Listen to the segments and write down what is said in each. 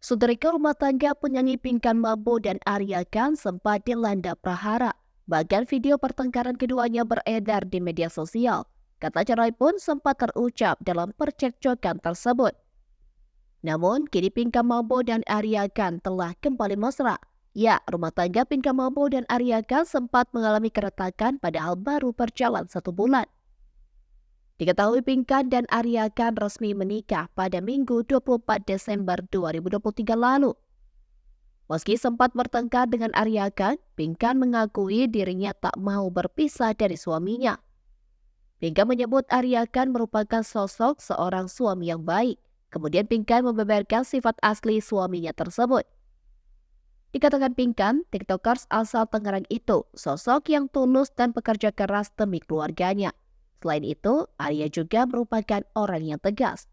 Saudara rumah tangga penyanyi Pinkan Mambo dan Arya Khan sempat dilanda prahara. Bahkan video pertengkaran keduanya beredar di media sosial. Kata cerai pun sempat terucap dalam percekcokan tersebut. Namun, kini Pinkan Mambo dan Arya Khan telah kembali mesra. Ya, rumah tangga Pinkan Mambo dan Arya Khan sempat mengalami keretakan padahal baru berjalan 1 bulan. Diketahui Pinkan dan Arya Khan resmi menikah pada Minggu 24 Desember 2023 lalu. Meski sempat bertengkar dengan Arya Khan, Pinkan mengakui dirinya tak mau berpisah dari suaminya. Pinkan menyebut Arya Khan merupakan sosok seorang suami yang baik. Kemudian Pinkan membeberkan sifat asli suaminya tersebut. Dikatakan Pinkan, TikTokers asal Tangerang itu sosok yang tulus dan pekerja keras demi keluarganya. Selain itu, Arya juga merupakan orang yang tegas.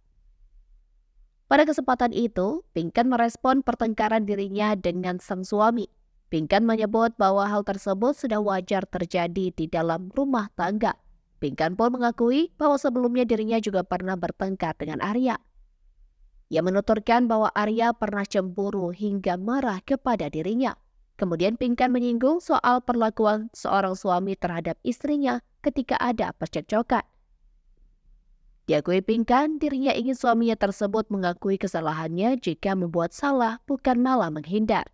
Pada kesempatan itu, Pinkan merespon pertengkaran dirinya dengan sang suami. Pinkan menyebut bahwa hal tersebut sudah wajar terjadi di dalam rumah tangga. Pinkan pun mengakui bahwa sebelumnya dirinya juga pernah bertengkar dengan Arya. Ia menuturkan bahwa Arya pernah cemburu hingga marah kepada dirinya. Kemudian Pinkan menyinggung soal perlakuan seorang suami terhadap istrinya ketika ada percekcokan. Diakui Pinkan, dirinya ingin suaminya tersebut mengakui kesalahannya jika membuat salah, bukan malah menghindar.